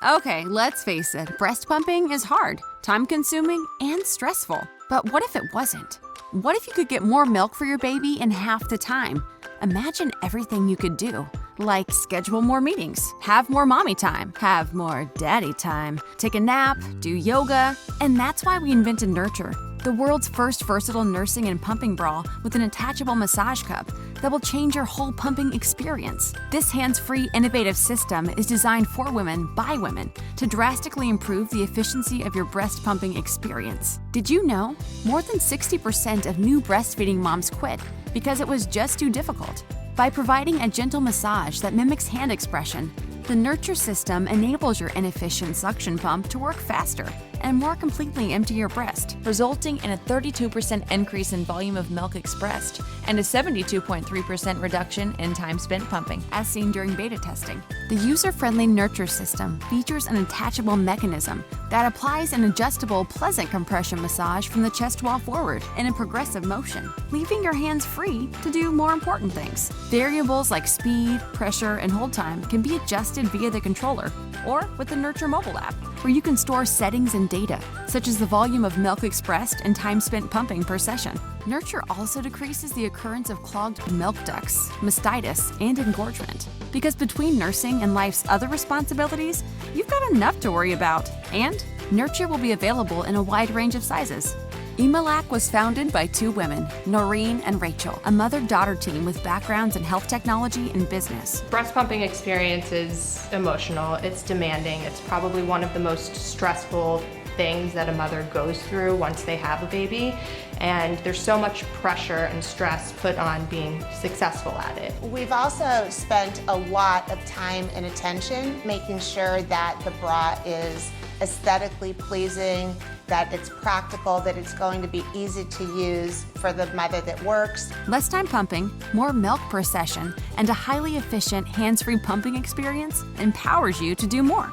Okay, let's face it, breast pumping is hard, time-consuming, and stressful. But what if it wasn't? What if you could get more milk for your baby in half the time? Imagine everything you could do, like schedule more meetings, have more mommy time, have more daddy time, take a nap, do yoga. And that's why we invented Nurture, the world's first versatile nursing and pumping bra with an attachable massage cup that will change your whole pumping experience. This hands-free, innovative system is designed for women by women to drastically improve the efficiency of your breast pumping experience. Did you know? More than 60% of new breastfeeding moms quit because it was just too difficult. By providing a gentle massage that mimics hand expression, the Nurture system enables your inefficient suction pump to work faster and more completely empty your breast, resulting in a 32% increase in volume of milk expressed and a 72.3% reduction in time spent pumping, as seen during beta testing. The user-friendly Nurture system features an attachable mechanism that applies an adjustable, pleasant compression massage from the chest wall forward in a progressive motion, leaving your hands free to do more important things. Variables like speed, pressure, and hold time can be adjusted via the controller or with the Nurture mobile app, where you can store settings and data, such as the volume of milk expressed and time spent pumping per session. Nurture also decreases the occurrence of clogged milk ducts, mastitis, and engorgement. Because between nursing and life's other responsibilities, you've got enough to worry about. And Nurture will be available in a wide range of sizes. Imalac was founded by two women, Noreen and Rachel, a mother-daughter team with backgrounds in health technology and business. Breast pumping experience is emotional, it's demanding, it's probably one of the most stressful things that a mother goes through once they have a baby, and there's so much pressure and stress put on being successful at it. We've also spent a lot of time and attention making sure that the bra is aesthetically pleasing, that it's practical, that it's going to be easy to use for the mother that works. Less time pumping, more milk per session, and a highly efficient hands-free pumping experience empowers you to do more.